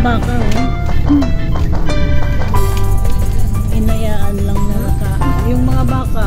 baka, oh. Inayaan lang na yung mga baka.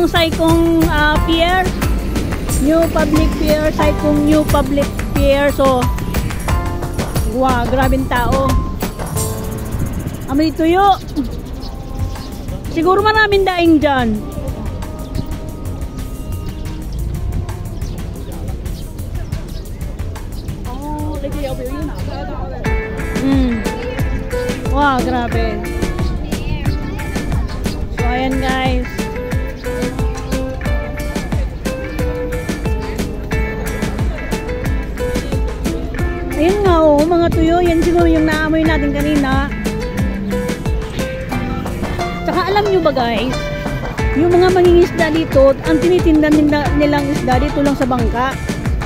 Saikong pier, new public pier, Saikong new public pier. So wow, grabing tao, amoy tuyo, siguro maraming daing dyan. Wow, grabe. So ayan guys, ayun nga, oh, mga tuyo. Yan siguro yung naamoy natin kanina. Tsaka alam nyo ba guys, yung mga mangingisda dito, ang tinitinda nilang isda dito lang sa bangka.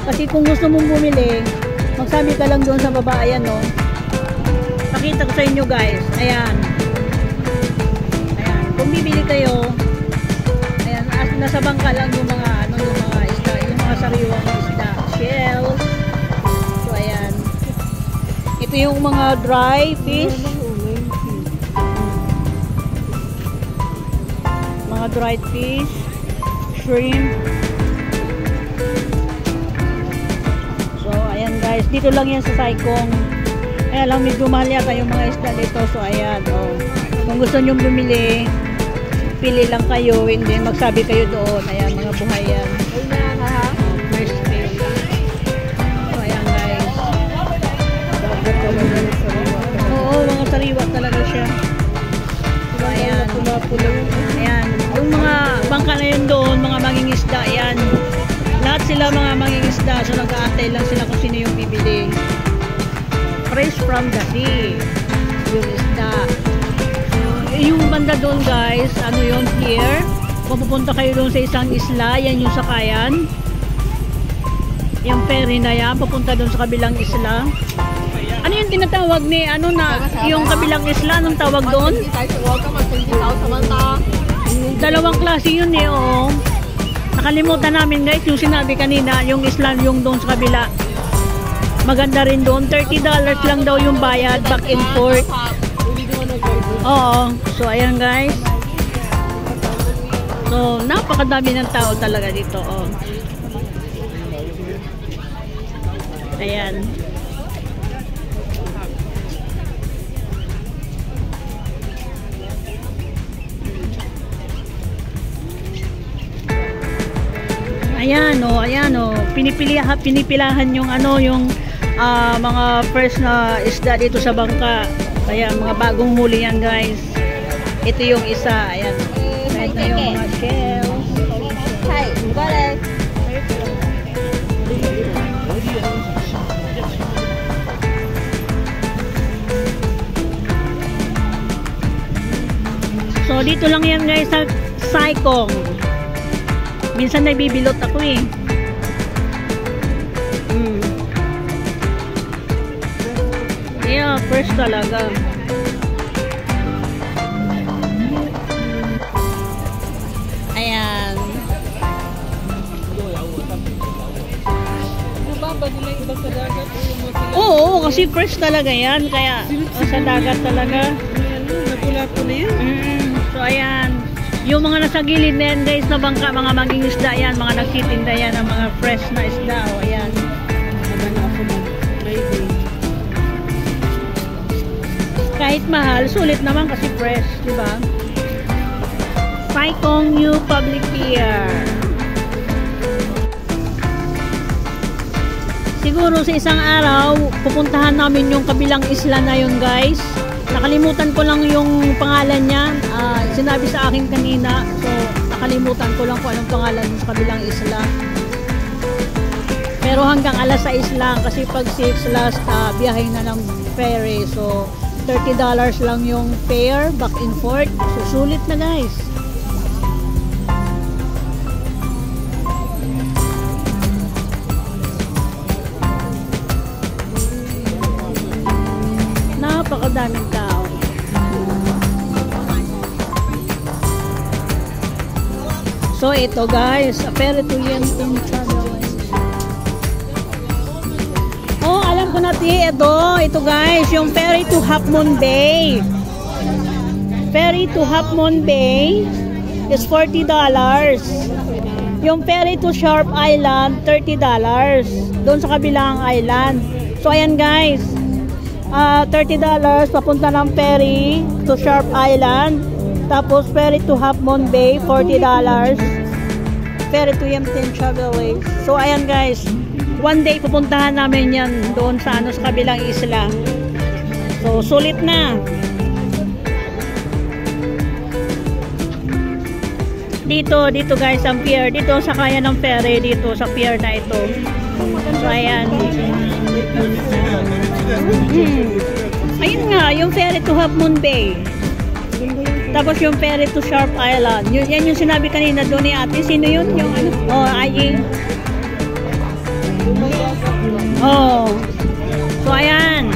Kasi kung gusto mong bumili, magsabi ka lang doon sa baba. Ayan, no. Pakita ko sa inyo guys. Ayan. Ayan. Kung bibili kayo, ayan, nasa bangka lang yung mga, ano, yung mga isda, yung mga sariwang isda. Shells. Ito yung mga dry fish. Mga dried fish, shrimp. So, ayan guys. Dito lang yan sa Saikong. Kaya lang medyo mahal yata yung mga isda dito. So, ayan. Oh. Kung gusto nyo bumili, pili lang kayo. Hindi, magsabi kayo doon. Ayan, mga buhay yan. Oo, mga sariwa talaga siya. So, ayan. Ayan. Yung mga bangka na yun doon, mga mangingisda, ayan. Lahat sila mga mangingisda. So, nag-aantay lang sila kung sino yung bibili. Fresh from the sea. Yung isda. So, yung banda doon guys, ano yun, pier. Pupunta kayo doon sa isang isla. Yan yung sakayan. Yung ferry na yan, pupunta doon sa kabilang isla. Ano yung tinatawag ni, ano na, yung kabilang isla, anong tawag doon? Dalawang klase yun eh, oo. Nakalimutan namin guys, yung sinabi kanina, yung isla yung doon sa kabila. Maganda rin doon, $30 lang daw yung bayad, back and forth. Oo, so ayan guys. So, napakadami ng tao talaga dito, oh. Ayan. Ayan oh, pinipilahan yung ano, yung mga fresh na isda dito sa bangka. Kaya mga bagong huli yan guys. Ito yung isa, ayan. Ito yung mga shells. Hi, got So dito lang yan guys sa Saikong. Minsan nagbibilot ako eh. Yeah, fresh talaga. Ayan. Oo, kasi fresh talaga yan. Kaya sa dagat talaga. pula-pula yan. So ayan, yung mga nasa gilid na yan guys na bangka, mga maging isda yan, mga nagtitinda yan ng mga fresh na isda. O ayan. Magano ako mag-Friday. Kahit mahal, sulit naman kasi fresh, di ba? Saikong New Public Pier. Siguro sa isang araw, pupuntahan namin yung kabilang isla na yun guys. Nakalimutan ko lang yung pangalan niya. Sinabi sa akin kanina. So, nakalimutan ko lang kung anong pangalan sa kabilang isla. Pero hanggang alas 6 lang. Kasi pag 6 last, biyahe na ng ferry. So, $30 lang yung fare back and forth. So, sulit na guys. Napakadaming tao. So ito guys, ferry to Yenton Channel. Oh, alam ko na ito guys, yung ferry to Half Moon Bay. Ferry to Half Moon Bay is $40. Yung ferry to Sharp Island, $30. Doon sa kabilang island. So ayan guys, $30 papunta ng ferry to Sharp Island, tapos ferry to Half Moon Bay $40, ferry to Yenton Channel. So ayan guys, one day pupuntahan namin yan doon sa sa kabilang isla. So sulit na. Dito guys ang pier, dito sa kaya ng ferry, dito sa pier na ito. So ayan. Ayun nga, yung ferry to Half Moon Bay. Tapos yung ferry to Sharp Island. Yan yung sinabi kanina doon ni ate. Sino yun? Yung ano? Oh, Aying. Oh. So ayan.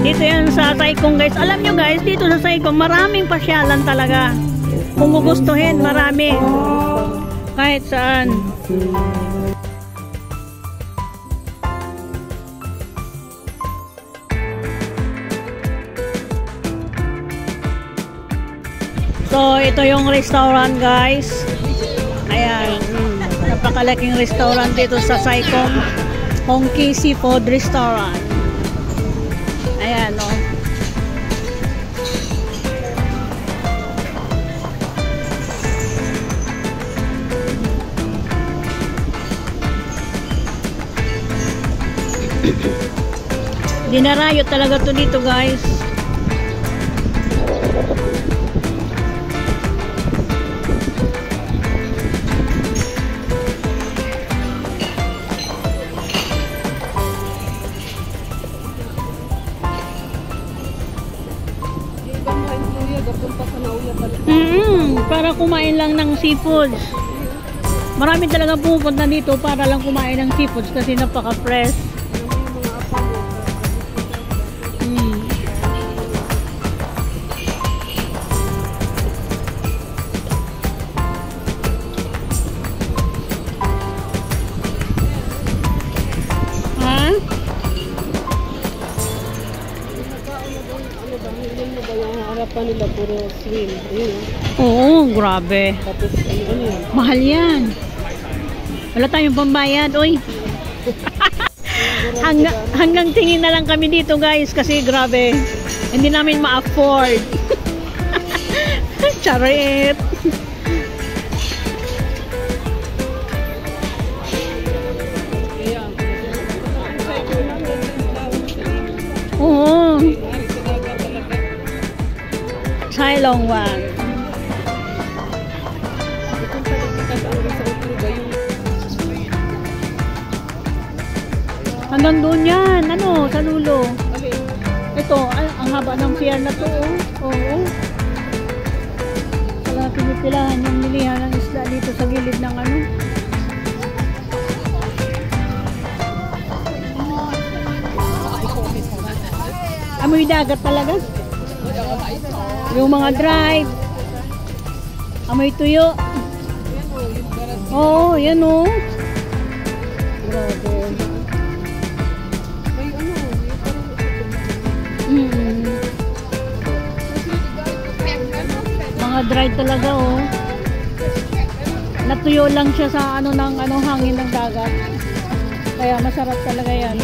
Dito yan sa Saikong guys. Alam nyo guys, dito sa Saikong maraming pasyalan talaga. Kung gugustuhin, marami. Kahit saan. So, ito yung restaurant guys. Ayan. Napakalaking restaurant dito sa Saikong Hongki Seafood Restaurant. Ayan, o. Dinarayo talaga to dito guys. Para kumain lang ng seafoods. Marami talaga pupunta dito para lang kumain ng seafoods kasi napaka-fresh. Nila puro swim. Oo, grabe. Tapos ano yan? Mahal yan. Wala tayong pambayad, oy. Hanggang tingin na lang kami dito guys kasi grabe. Hindi namin ma-afford. Charit. Oo. Long one. Hanggang doon yan. Ano? Sa dulo. Ito, ang haba ng pier na to. Oo. Wala pinipilahan yung nilihan ng isla dito sa gilid ng ano. Amoy dagat talaga. Yung mga drive. Amoy tuyo. Oo, yan o. Grabe. May ano, Mga dry talaga oh. Natuyo lang siya sa ano ng hangin ng dagat. Kaya masarap talaga yan.